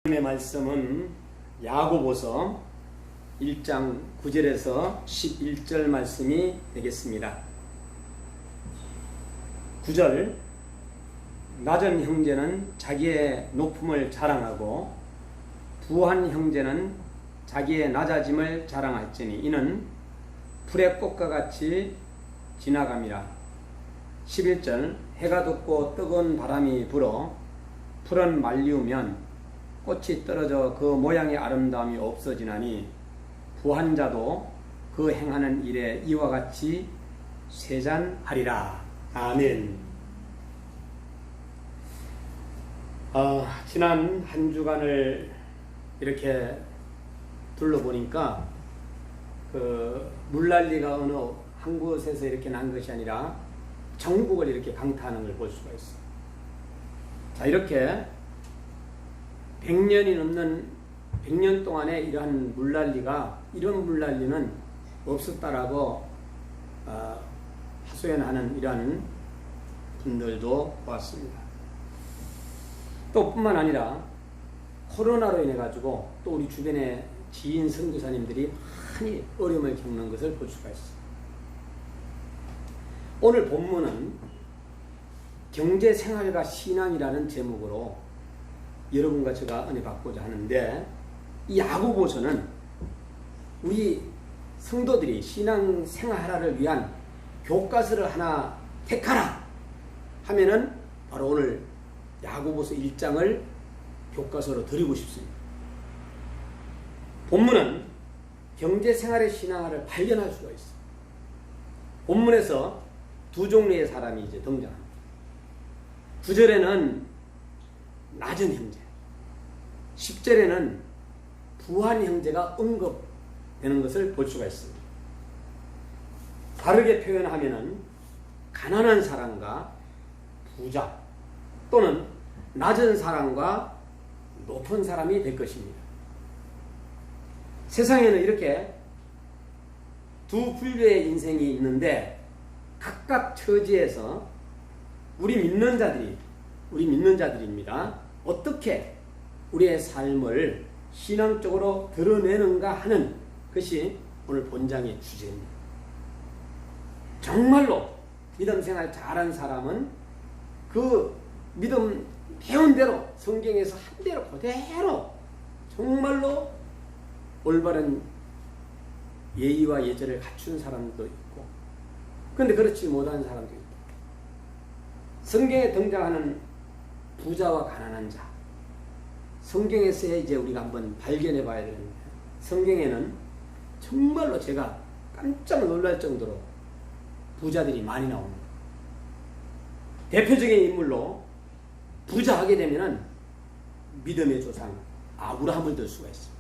하나님의 말씀은 야고보서 1장 9절에서 11절 말씀이 되겠습니다. 9절 낮은 형제는 자기의 높음을 자랑하고 부한 형제는 자기의 낮아짐을 자랑할지니 이는 풀의 꽃과 같이 지나갑니다. 11절 해가 돋고 뜨거운 바람이 불어 풀은 말리우면 꽃이 떨어져 그 모양의 아름다움이 없어지나니 부한 자도 그 행하는 일에 이와 같이 쇠잔하리라. 아멘. 지난 한 주간을 이렇게 둘러보니까 그 물난리가 어느 한 곳에서 이렇게 난 것이 아니라 전국을 이렇게 강타하는 걸 볼 수가 있어요. 자, 이렇게 100년이 넘는 100년 동안에 이러한 이런 물난리는 없었다라고 하소연하는 이러한 분들도 보았습니다. 또 뿐만 아니라 코로나로 인해 가지고 또 우리 주변에 지인 선교사님들이 많이 어려움을 겪는 것을 볼 수가 있습니다. 오늘 본문은 경제생활과 신앙이라는 제목으로 여러분과 제가 은혜 받고자 하는데, 이 야고보서는 우리 성도들이 신앙생활을 위한 교과서를 하나 택하라 하면은 바로 오늘 야고보서 1장을 교과서로 드리고 싶습니다. 본문은 경제생활의 신앙을 발견할 수가 있어요. 본문에서 두 종류의 사람이 이제 등장합니다. 9절에는 낮은 형제, 10절에는 부한 형제가 언급되는 것을 볼 수가 있습니다. 다르게 표현하면은 가난한 사람과 부자 또는 낮은 사람과 높은 사람이 될 것입니다. 세상에는 이렇게 두 분류의 인생이 있는데 각각 처지에서 우리 믿는 자들입니다. 어떻게 우리의 삶을 신앙적으로 드러내는가 하는 것이 오늘 본장의 주제입니다. 정말로 믿음 생활 잘한 사람은 그 믿음 배운 대로 성경에서 한 대로 그대로 정말로 올바른 예의와 예절을 갖춘 사람도 있고, 그런데 그렇지 못한 사람도 있고, 성경에 등장하는 부자와 가난한 자, 성경에서 이제 우리가 한번 발견해 봐야 되는데, 성경에는 정말로 제가 깜짝 놀랄 정도로 부자들이 많이 나옵니다. 대표적인 인물로 부자하게 되면은 믿음의 조상 아브라함을 들 수가 있습니다.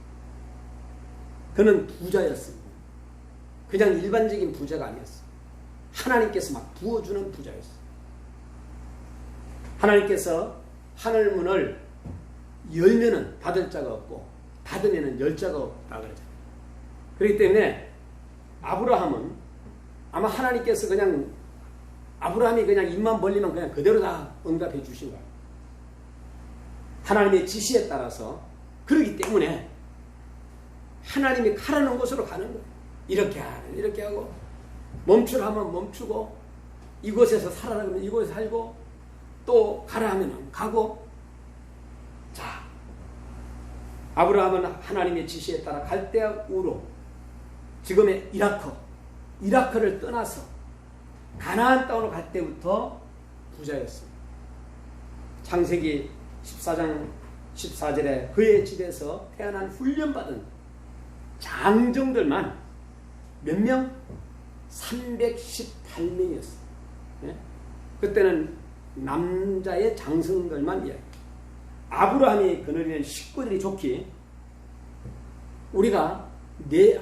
그는 부자였습니다. 그냥 일반적인 부자가 아니었어요. 하나님께서 막 부어주는 부자였어요. 하나님께서 하늘 문을 열면은 닫을 자가 없고 닫으면은 열 자가 없다 그러죠. 그렇기 때문에 아브라함은 아마 하나님께서 그냥 아브라함이 그냥 입만 벌리면 그냥 그대로 다 응답해 주신 거예요. 하나님의 지시에 따라서. 그렇기 때문에 하나님이 가라는 곳으로 가는 거예요. 이렇게 하면 이렇게 하고, 멈추라면 멈추고, 이곳에서 살아라 그러면 이곳에 살고, 또 가라 하면 가고. 자, 아브라함은 하나님의 지시에 따라 갈대아 우로, 지금의 이라크를 떠나서 가나안 땅으로 갈 때부터 부자였습니다. 창세기 14장 14절에 그의 집에서 태어난 훈련받은 장정들만 몇 명? 318명이었어요. 네? 그때는 남자의 장성들만 이야기. 아브라함이 거느리는 식구들이 좋기, 우리가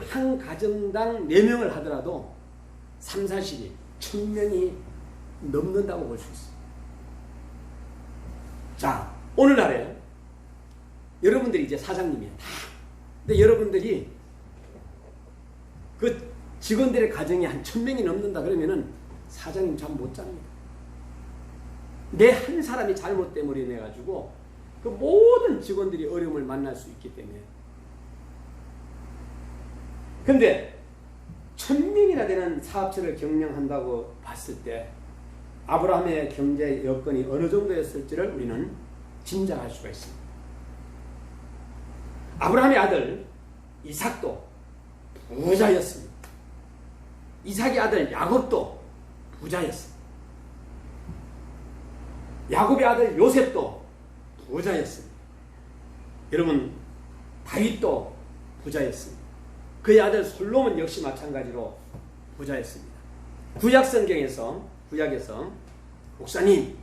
한 가정당 4명을 하더라도 3, 40이 1000명이 넘는다고 볼 수 있어요. 자, 오늘날에 여러분들이 이제 사장님이에요. 다. 근데 여러분들이 그 직원들의 가정이 한 1000명이 넘는다 그러면은 사장님 잠 못 잡니다. 내 한 사람이 잘못됨으로 인해 가지고 그 모든 직원들이 어려움을 만날 수 있기 때문에. 근데 1000명이나 되는 사업체를 경영한다고 봤을 때 아브라함의 경제 여건이 어느 정도였을지를 우리는 짐작할 수가 있습니다. 아브라함의 아들 이삭도 부자였습니다. 이삭의 아들 야곱도 부자였습니다. 야곱의 아들 요셉도 부자였습니다. 여러분, 다윗도 부자였습니다. 그의 아들 솔로몬 역시 마찬가지로 부자였습니다. 구약에서 목사님,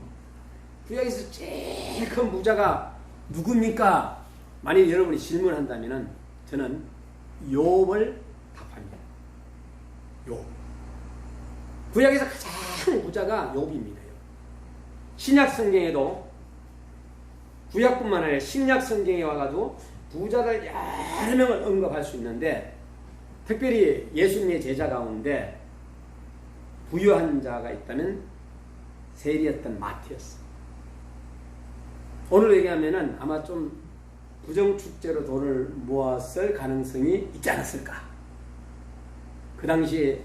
구약에서 제일 큰 부자가 누굽니까? 만약 여러분이 질문한다면 저는 욥을 답합니다. 욥. 구약에서 가장 부자가 욥입니다. 신약 성경에도, 구약뿐만 아니라 신약 성경에 와가지고 부자들 여러 명을 언급할 수 있는데, 특별히 예수님의 제자 가운데 부유한 자가 있다면 세리였던 마태였어. 오늘 얘기하면은 아마 좀 부정축제로 돈을 모았을 가능성이 있지 않았을까. 그 당시에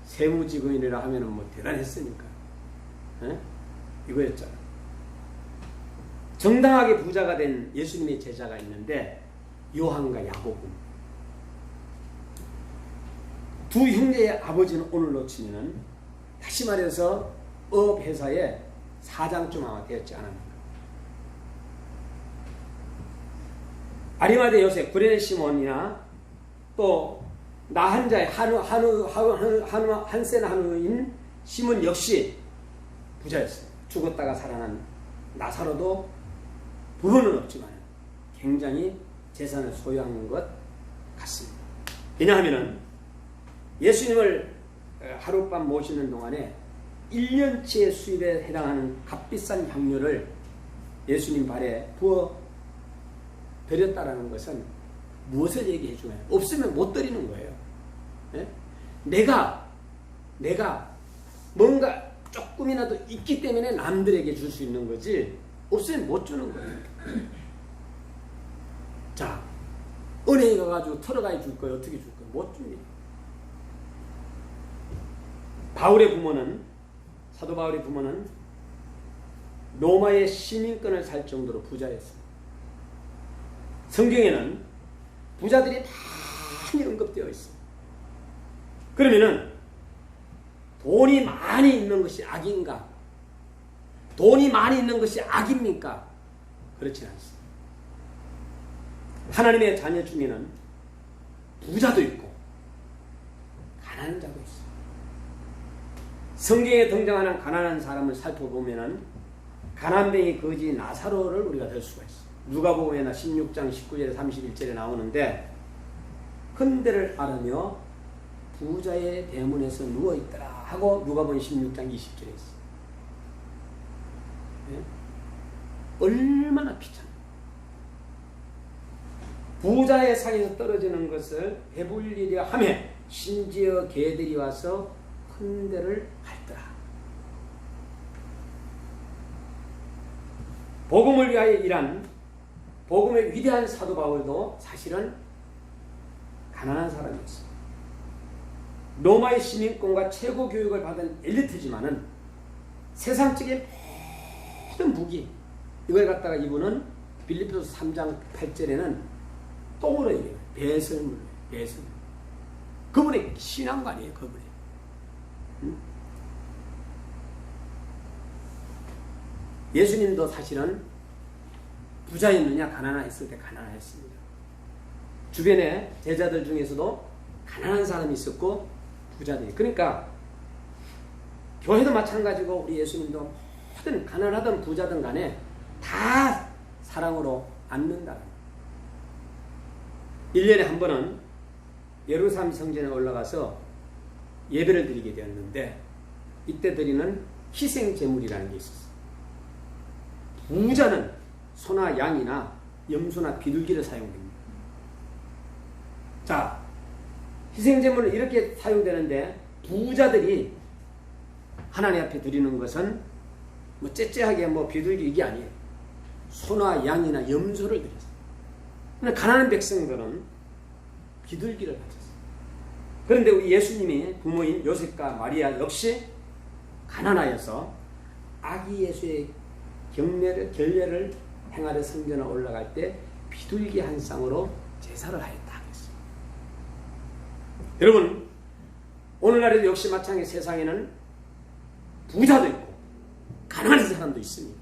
세무직원이라 하면은 뭐 대단했으니까. 에? 이거였잖아. 정당하게 부자가 된 예수님의 제자가 있는데 요한과 야고보. 두 형제의 아버지는 오늘로 치면 다시 말해서 업회사의 사장쯤 아마 되었지 않았는가. 아리마대 요셉, 구레네 시몬이나 또 나한자의 한센 한우인 시몬 역시 부자였어요. 죽었다가 살아난 나사로도 부분은 없지만 굉장히 재산을 소유한 것 같습니다. 왜냐하면 예수님을 하룻밤 모시는 동안에 1년치의 수입에 해당하는 값비싼 향료를 예수님 발에 부어 드렸다라는 것은 무엇을 얘기해 주나요? 없으면 못 드리는 거예요. 네? 내가 뭔가 조금이라도 있기 때문에 남들에게 줄 수 있는 거지 없으면 못 주는 거예요. 자, 은행에 가가지고 털어가야 줄 거예요. 어떻게 줄 거예요? 못 줍니다. 사도 바울의 부모는 로마의 시민권을 살 정도로 부자였습니다. 성경에는 부자들이 많이 언급되어 있습니다. 그러면은 돈이 많이 있는 것이 악인가? 돈이 많이 있는 것이 악입니까? 그렇지 않습니다. 하나님의 자녀 중에는 부자도 있고 가난한 자도 있습니다. 성경에 등장하는 가난한 사람을 살펴보면 가난뱅이 거지 나사로를 우리가 들 수가 있어요. 누가복음에나 16장 19절에 31절에 나오는데 큰데를 앓으며 부자의 대문에서 누워있더라 하고 누가복음 16장 20절에 있어요. 네? 얼마나 비참. 부자의 상에서 떨어지는 것을 배불리려 하며 심지어 개들이 와서 큰 데를 핥더라. 복음을 위하여 일한 복음의 위대한 사도 바울도 사실은 가난한 사람이었어요. 로마의 시민권과 최고 교육을 받은 엘리트지만은 세상적인 모든 무기 이걸 갖다가 이분은 빌립보서 3장 8절에는 똥으로 얘기해요. 배설물. 그분의 신앙관이에요. 그분이. 예수님도 사실은 부자였느냐 가난했을 때 가난했습니다. 주변에 제자들 중에서도 가난한 사람이 있었고 부자들이. 그러니까 교회도 마찬가지고 우리 예수님도 모든 가난하든 부자든 간에 다 사랑으로 안는다. 1년에 한 번은 예루살렘 성전에 올라가서 예배를 드리게 되었는데 이때 드리는 희생 제물이라는 게 있었어요. 부자는 소나 양이나 염소나 비둘기를 사용됩니다. 자, 희생 제물은 이렇게 사용되는데 부자들이 하나님 앞에 드리는 것은 뭐 째째하게 뭐 비둘기 이게 아니에요. 소나 양이나 염소를 드렸어요. 그런데 가난한 백성들은 비둘기를 가졌어요. 그런데 우리 예수님이 부모인 요셉과 마리아 역시 가난하여서 아기 예수의 결례를 행하려 성전에 올라갈 때 비둘기 한 쌍으로 제사를 하였다. 여러분, 오늘날에도 역시 마찬가지 세상에는 부자도 있고 가난한 사람도 있습니다.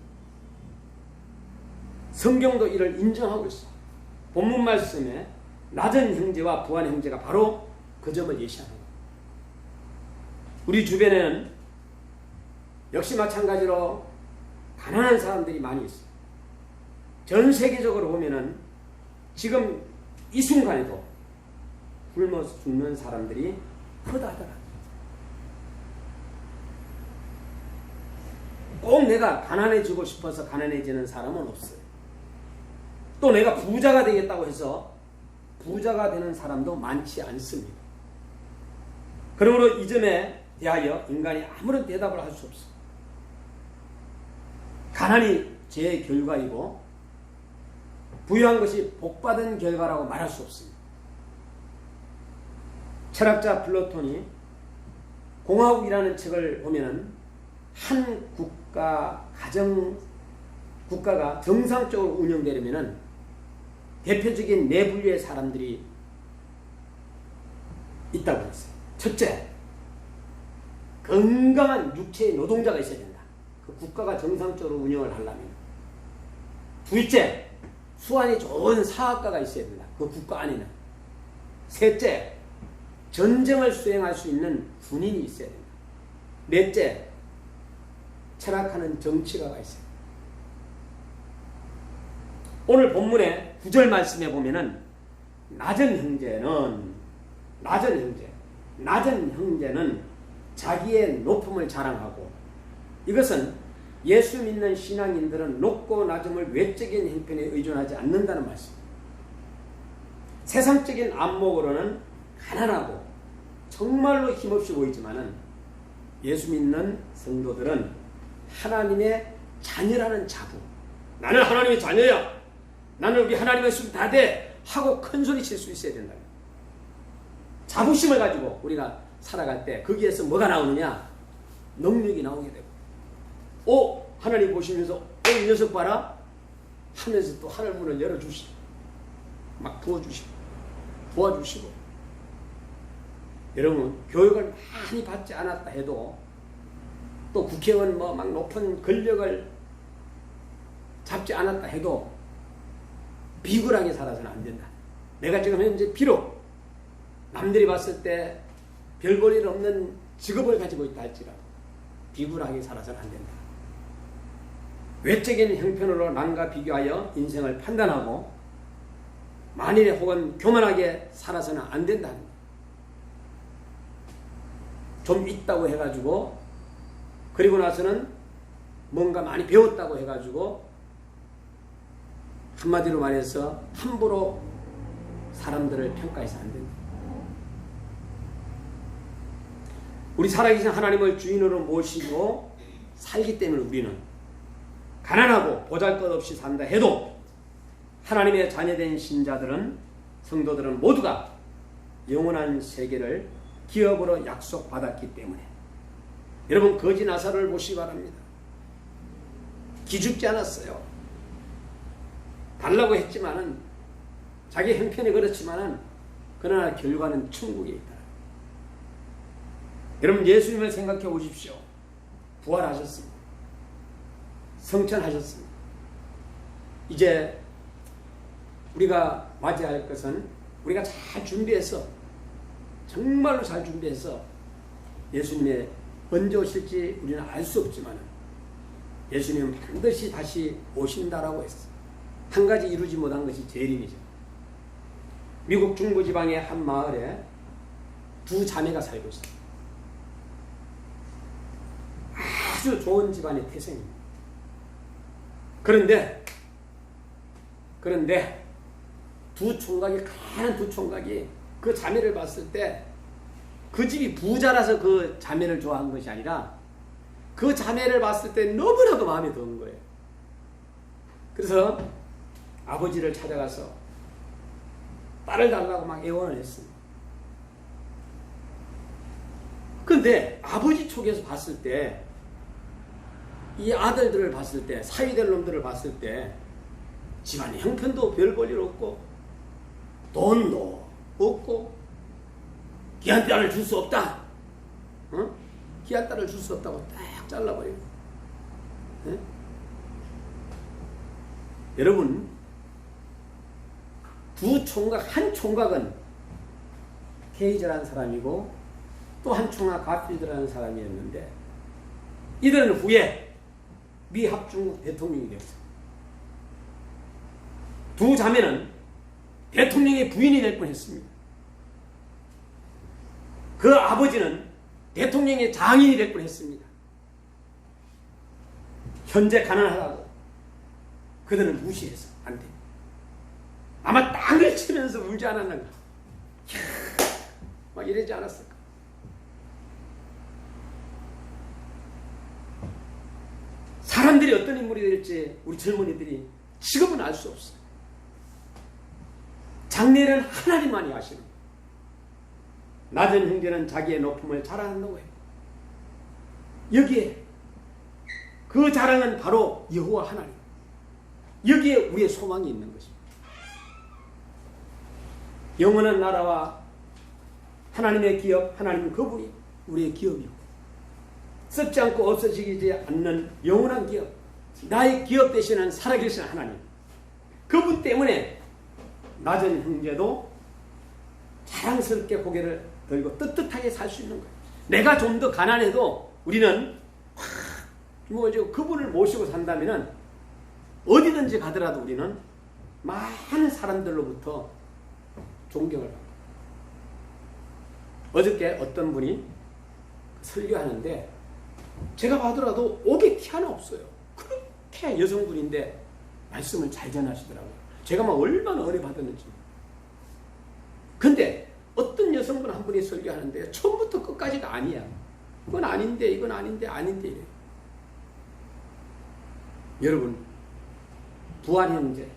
성경도 이를 인정하고 있어. 본문 말씀에 낮은 형제와 부한 형제가 바로 그 점을 예시하는 거예요. 우리 주변에는 역시 마찬가지로 가난한 사람들이 많이 있어요. 전 세계적으로 보면은 지금 이 순간에도 굶어 죽는 사람들이 허다하더라. 꼭 내가 가난해지고 싶어서 가난해지는 사람은 없어요. 또 내가 부자가 되겠다고 해서 부자가 되는 사람도 많지 않습니다. 그러므로 이 점에 대하여 인간이 아무런 대답을 할 수 없어요. 가난이 죄의 결과이고 부유한 것이 복받은 결과라고 말할 수 없습니다. 철학자 플라톤이 공화국이라는 책을 보면은 한 국가가 정상적으로 운영되려면은 대표적인 네 분류의 사람들이 있다고 했어요. 첫째, 건강한 육체의 노동자가 있어야 된다. 그 국가가 정상적으로 운영을 하려면. 둘째, 수완이 좋은 사학가가 있어야 된다. 그 국가 안에는. 셋째, 전쟁을 수행할 수 있는 군인이 있어야 된다. 넷째, 철학하는 정치가가 있어야 된다. 오늘 본문의 9절 말씀에 보면은 낮은 형제는 자기의 높음을 자랑하고, 이것은 예수 믿는 신앙인들은 높고 낮음을 외적인 형편에 의존하지 않는다는 말씀입니다. 세상적인 안목으로는 가난하고 정말로 힘없이 보이지만은 예수 믿는 성도들은 하나님의 자녀라는 자부, 나는 하나님의 자녀야, 나는 우리 하나님의 손 다 돼 하고 큰 소리 칠 수 있어야 된다. 자부심을 가지고 우리가 살아갈 때 거기에서 뭐가 나오느냐? 능력이 나오게 되고, 하나님 보시면서 이 녀석 봐라 하면서 또 하늘 문을 열어주시고 막 부어주시고 도와주시고. 여러분, 교육을 많이 받지 않았다 해도, 또 국회의원 막 높은 권력을 잡지 않았다 해도 비굴하게 살아서는 안 된다. 내가 지금 현재 비록 남들이 봤을 때 별볼일 없는 직업을 가지고 있다 할지라도 비굴하게 살아서는 안 된다. 외적인 형편으로 남과 비교하여 인생을 판단하고 만일에 혹은 교만하게 살아서는 안 된다는 거예요. 좀 있다고 해가지고, 그리고 나서는 뭔가 많이 배웠다고 해가지고 한마디로 말해서 함부로 사람들을 평가해서 안 된다. 우리 살아계신 하나님을 주인으로 모시고 살기 때문에 우리는 가난하고 보잘것없이 산다 해도 하나님의 자녀된 신자들은, 성도들은 모두가 영원한 세계를 기업으로 약속받았기 때문에, 여러분, 거지 나사로를 보시기 바랍니다. 기죽지 않았어요. 달라고 했지만은, 자기 형편이 그렇지만은, 그러나 결과는 천국에 있다. 여러분, 예수님을 생각해 보십시오. 부활하셨습니다. 성천하셨습니다. 이제 우리가 맞이할 것은 우리가 잘 준비해서, 정말로 잘 준비해서, 예수님의 언제 오실지 우리는 알 수 없지만 예수님은 반드시 다시 오신다라고 했어요. 한 가지 이루지 못한 것이 재림이죠. 미국 중부지방의 한 마을에 두 자매가 살고 있어요. 아주 좋은 집안의 태생입니다. 그런데 두 총각이, 가난한 두 총각이 그 자매를 봤을 때, 그 집이 부자라서 그 자매를 좋아한 것이 아니라 그 자매를 봤을 때 너무나도 마음에 드는 거예요. 그래서 아버지를 찾아가서 딸을 달라고 막 애원을 했습니다. 그런데 아버지 쪽에서 봤을 때, 이 아들들을 봤을 때, 사위될 놈들을 봤을 때 집안 형편도 별 볼 일 없고 돈도 없고 귀한 딸을 줄 수 없다. 귀한 딸을 줄 수 없다고 딱 잘라버리고. 여러분, 두 총각, 한 총각은 케이저라는 사람이고 또 한 총각 가필드라는 사람이었는데, 이들은 후에 미 합중국 대통령이 되었어요. 두 자매는 대통령의 부인이 될 뻔했습니다. 그 아버지는 대통령의 장인이 될 뻔했습니다. 현재 가난하다고 그들은 무시해서 안 돼. 아마 땅을 치면서 울지 않았는가? 막 이러지 않았을까? 사람들이 어떤 인물이 될지 우리 젊은이들이 지금은 알 수 없어요. 장래는 하나님만이 아시는 거예요. 낮은 형제는 자기의 높음을 자랑한다고 해요. 여기에 그 자랑은 바로 여호와 하나님. 여기에 우리의 소망이 있는 것입니다. 영원한 나라와 하나님의 기업, 하나님 그분이 우리의 기업이고, 썩지 않고 없어지지 않는 영원한 기업, 나의 기업 되시는 살아계신 하나님, 그분 때문에 낮은 형제도 자랑스럽게 고개를 들고 떳떳하게 살 수 있는 거예요. 내가 좀 더 가난해도 우리는 그분을 모시고 산다면 어디든지 가더라도 우리는 많은 사람들로부터 존경을 받고. 어저께 어떤 분이 설교하는데 제가 봐더라도 옥에 티 하나 없어요. 그렇게 여성분인데 말씀을 잘 전하시더라고요. 제가 막 얼마나 은혜 받았는지. 근데 어떤 여성분 한 분이 설교하는데 처음부터 끝까지가 아니야. 이건 아닌데 이건 아닌데 아닌데 이래요. 여러분, 부한 형제,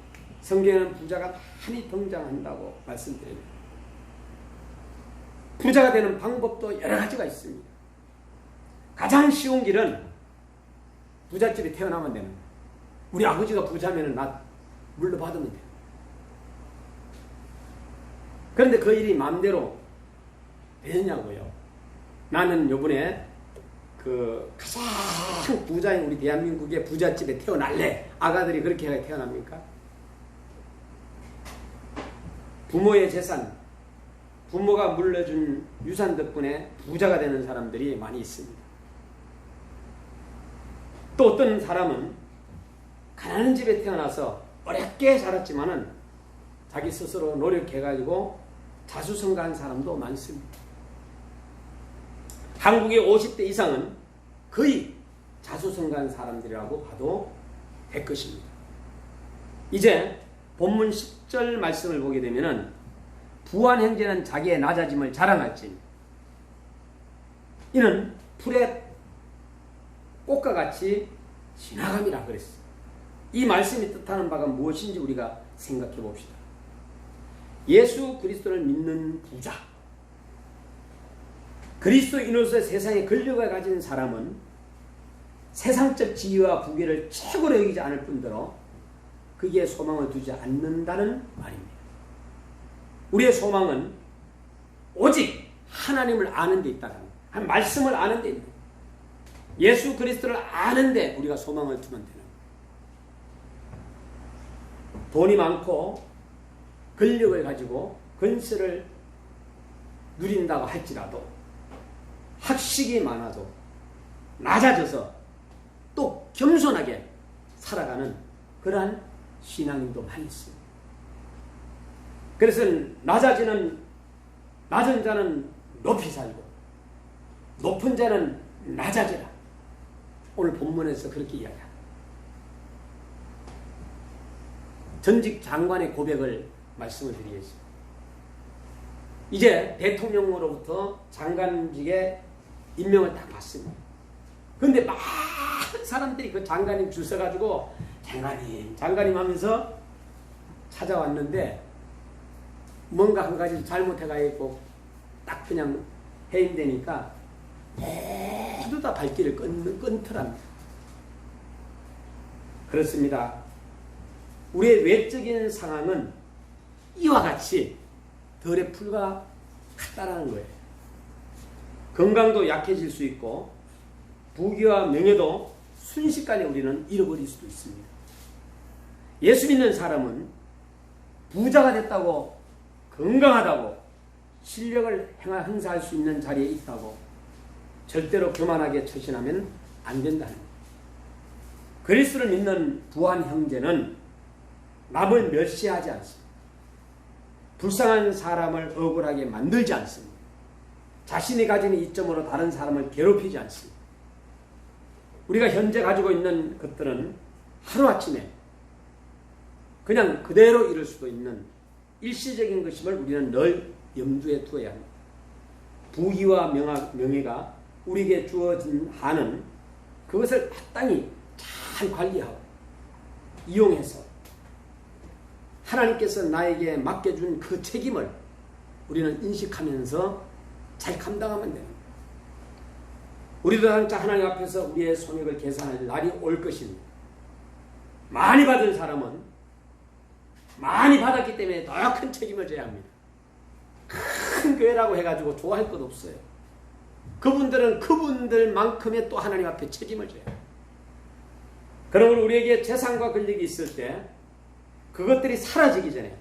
성경에는 부자가 많이 등장한다고 말씀드립니다. 부자가 되는 방법도 여러 가지가 있습니다. 가장 쉬운 길은 부잣집에 태어나면 되는 거예요. 우리 아버지가 부자면 나 물러받으면 돼요. 그런데 그 일이 마음대로 되느냐고요. 나는 요번에 가장 부자인 우리 대한민국의 부잣집에 태어날래. 아가들이 그렇게 태어납니까? 부모의 재산, 부모가 물려준 유산 덕분에 부자가 되는 사람들이 많이 있습니다. 또 어떤 사람은 가난한 집에 태어나서 어렵게 자랐지만은 자기 스스로 노력해가지고 자수성가한 사람도 많습니다. 한국의 50대 이상은 거의 자수성가한 사람들이라고 봐도 될 것입니다. 이제 본문 10절 말씀을 보게 되면은 부한 형제는 자기의 낮아짐을 자랑할지 이는 풀의 꽃과 같이 지나감이라 그랬어요. 이 말씀이 뜻하는 바가 무엇인지 우리가 생각해 봅시다. 예수 그리스도를 믿는 부자, 그리스도인으로서 세상의 권력을 가진 사람은 세상적 지위와 부귀를 최고로 여기지 않을 뿐더러 거기에 소망을 두지 않는다는 말입니다. 우리의 소망은 오직 하나님을 아는 데 있다는 거예요. 말씀을 아는 데 있는 거예요. 예수 그리스도를 아는 데 우리가 소망을 두면 되는 거예요. 돈이 많고 권력을 가지고 권세를 누린다고 할지라도 학식이 많아도 낮아져서 또 겸손하게 살아가는 그러한 신앙인도 많이 있습니다. 그래서 낮은 자는 높이 살고 높은 자는 낮아지라. 오늘 본문에서 그렇게 이야기합니다. 전직 장관의 고백을 말씀을 드리겠습니다. 이제 대통령으로부터 장관직에 임명을 딱 받습니다. 그런데 많은 사람들이 그 장관님 줄 서가지고 장가님 하면서 찾아왔는데 뭔가 한 가지 잘못해가 있고 딱 그냥 해임되니까 모두 다 발길을 끊더랍니다. 그렇습니다. 우리의 외적인 상황은 이와 같이 덜에 불과 같다라는 거예요. 건강도 약해질 수 있고 부귀와 명예도 순식간에 우리는 잃어버릴 수도 있습니다. 예수 믿는 사람은 부자가 됐다고 건강하다고 실력을 행사할 수 있는 자리에 있다고 절대로 교만하게 처신하면 안 된다는 거예요. 그리스도를 믿는 부한 형제는 남을 멸시하지 않습니다. 불쌍한 사람을 억울하게 만들지 않습니다. 자신이 가진 이점으로 다른 사람을 괴롭히지 않습니다. 우리가 현재 가지고 있는 것들은 하루아침에 그냥 그대로 이룰 수도 있는 일시적인 것임을 우리는 늘 염두에 두어야 합니다. 부귀와 명예가 우리에게 주어진 한은 그것을 마땅히 잘 관리하고 이용해서 하나님께서 나에게 맡겨준 그 책임을 우리는 인식하면서 잘 감당하면 됩니다. 우리도 장차 하나님 앞에서 우리의 손익을 계산할 날이 올 것입니다. 많이 받은 사람은 많이 받았기 때문에 더 큰 책임을 져야 합니다. 큰 교회라고 해가지고 좋아할 것 없어요. 그분들은 그분들만큼의 또 하나님 앞에 책임을 져야 해요. 그러므로 우리에게 재산과 권력이 있을 때 그것들이 사라지기 전에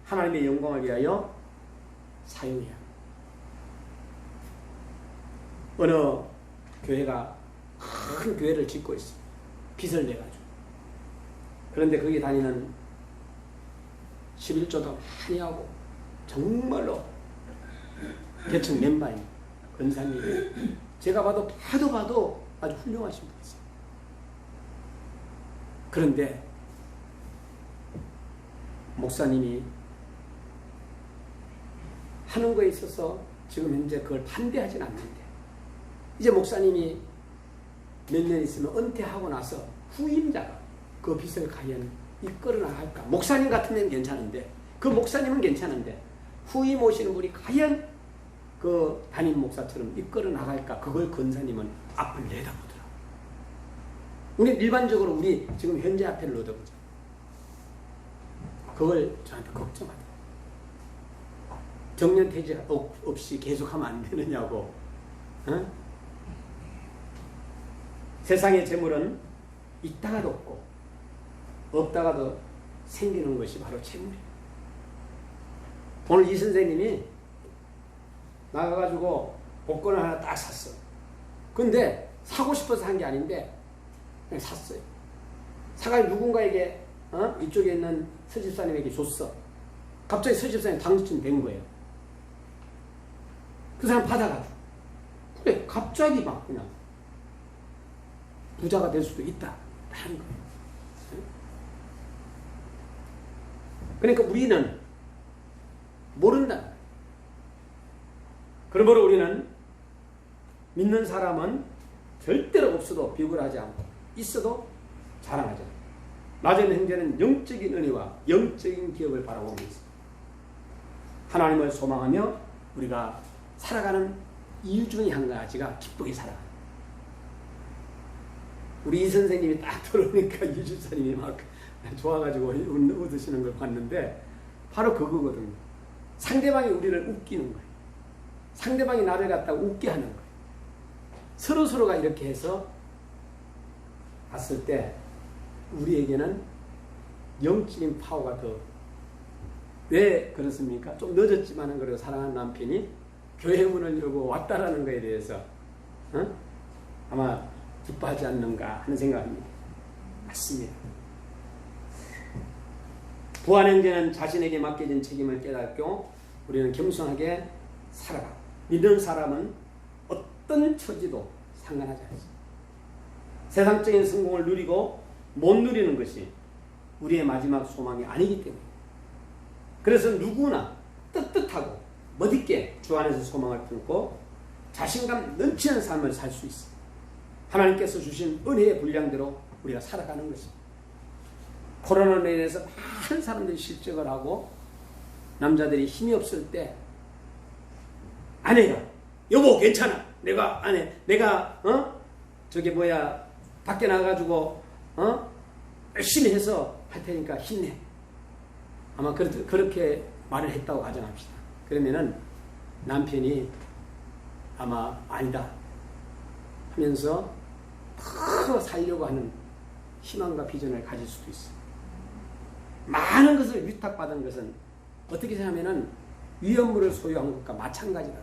하나님의 영광을 위하여 사용해야 합니다. 어느 교회가 큰 교회를 짓고 있어요. 빚을 내가지고. 그런데 거기 다니는 11조도 많이 하고 정말로 계층 멤버인 권사님 제가 봐도 아주 훌륭하신 분이세요. 그런데 목사님이 하는 거에 있어서 지금 현재 그걸 반대하진 않는데 이제 목사님이 몇 년 있으면 은퇴하고 나서 후임자가 그 빚을 과연 이끌어 나갈까? 목사님 같으면 괜찮은데 그 목사님은 괜찮은데 후임 오시는 분이 과연 그 담임 목사처럼 이끌어 나갈까? 그걸 권사님은 앞을 내다보더라고요. 우리 일반적으로 우리 지금 현재 앞에 넣어보자. 그걸 저한테 걱정하더라고요. 정년퇴직 없이 계속하면 안 되느냐고. 어? 세상의 재물은 있다가도 없고 없다가도 생기는 것이 바로 재물이에요. 오늘 이 선생님이 나가가지고 복권을 하나 딱 샀어. 근데 사고 싶어서 산 게 아닌데 그냥 샀어요. 사가지고 누군가에게 이쪽에 있는 서집사님에게 줬어. 갑자기 서집사님 당첨된 거예요. 그 사람 받아가지고 그래 갑자기 막 그냥 부자가 될 수도 있다 하는 거예요. 그러니까 우리는 모른다. 그러므로 우리는 믿는 사람은 절대로 없어도 비굴하지 않고 있어도 자랑하지 않고 낮은 형제는 영적인 은혜와 영적인 기업을 바라보고 있습니다. 하나님을 소망하며 우리가 살아가는 이유 중에 한 가지가 기쁘게 살아가는. 우리 이 선생님이 딱 들어오니까 이 집사님이 막 좋아가지고 웃으시는 걸 봤는데 바로 그거거든요. 상대방이 우리를 웃기는 거예요. 상대방이 나를 갖다가 웃게 하는 거예요. 서로가 이렇게 해서 봤을 때 우리에게는 영적인 파워가 더. 왜 그렇습니까? 좀 늦었지만은 그래도 사랑하는 남편이 교회 문을 열고 왔다라는 거에 대해서 아마 기뻐하지 않는가 하는 생각입니다. 맞습니다. 부한 형제는 자신에게 맡겨진 책임을 깨닫고 우리는 겸손하게 살아가. 믿는 사람은 어떤 처지도 상관하지 않습니다. 세상적인 성공을 누리고 못 누리는 것이 우리의 마지막 소망이 아니기 때문에. 그래서 누구나 떳떳하고 멋있게 주 안에서 소망을 품고 자신감 넘치는 삶을 살 수 있습니다. 하나님께서 주신 은혜의 분량대로 우리가 살아가는 것입니다. 코로나로 인해서 많은 사람들이 실직을 하고 남자들이 힘이 없을 때 아내가 여보 괜찮아 내가 저기 밖에 나가가지고 열심히 해서 할 테니까 힘내. 아마 그렇게 말을 했다고 가정합시다. 그러면은 남편이 아마 아니다 하면서 더 살려고 하는 희망과 비전을 가질 수도 있어요. 많은 것을 위탁받은 것은 어떻게 생각하면은 위험물을 소유한 것과 마찬가지다.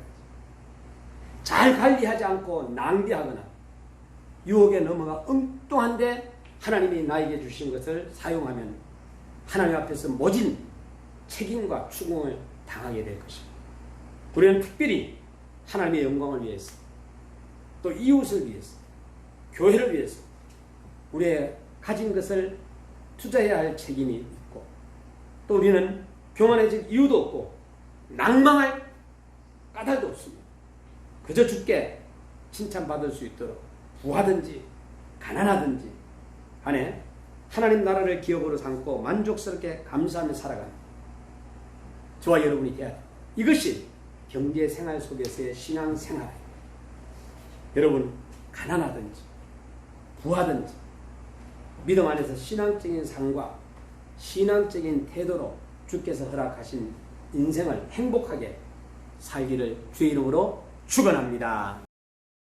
잘 관리하지 않고 낭비하거나 유혹에 넘어가 엉뚱한데 하나님이 나에게 주신 것을 사용하면 하나님 앞에서 모진 책임과 추궁을 당하게 될 것입니다. 우리는 특별히 하나님의 영광을 위해서 또 이웃을 위해서 교회를 위해서 우리의 가진 것을 투자해야 할 책임이 있고 또 우리는 교만해질 이유도 없고 낭망할 까닭도 없습니다. 그저 주께 칭찬받을 수 있도록 부하든지 가난하든지 간에 하나님 나라를 기업으로 삼고 만족스럽게 감사하며 살아가는 저와 여러분이 돼야 됩니다. 이것이 경제생활 속에서의 신앙생활이에요. 여러분 가난하든지 부하든지 믿음 안에서 신앙적인 삶과 신앙적인 태도로 주께서 허락하신 인생을 행복하게 살기를 주의 이름으로 축원합니다.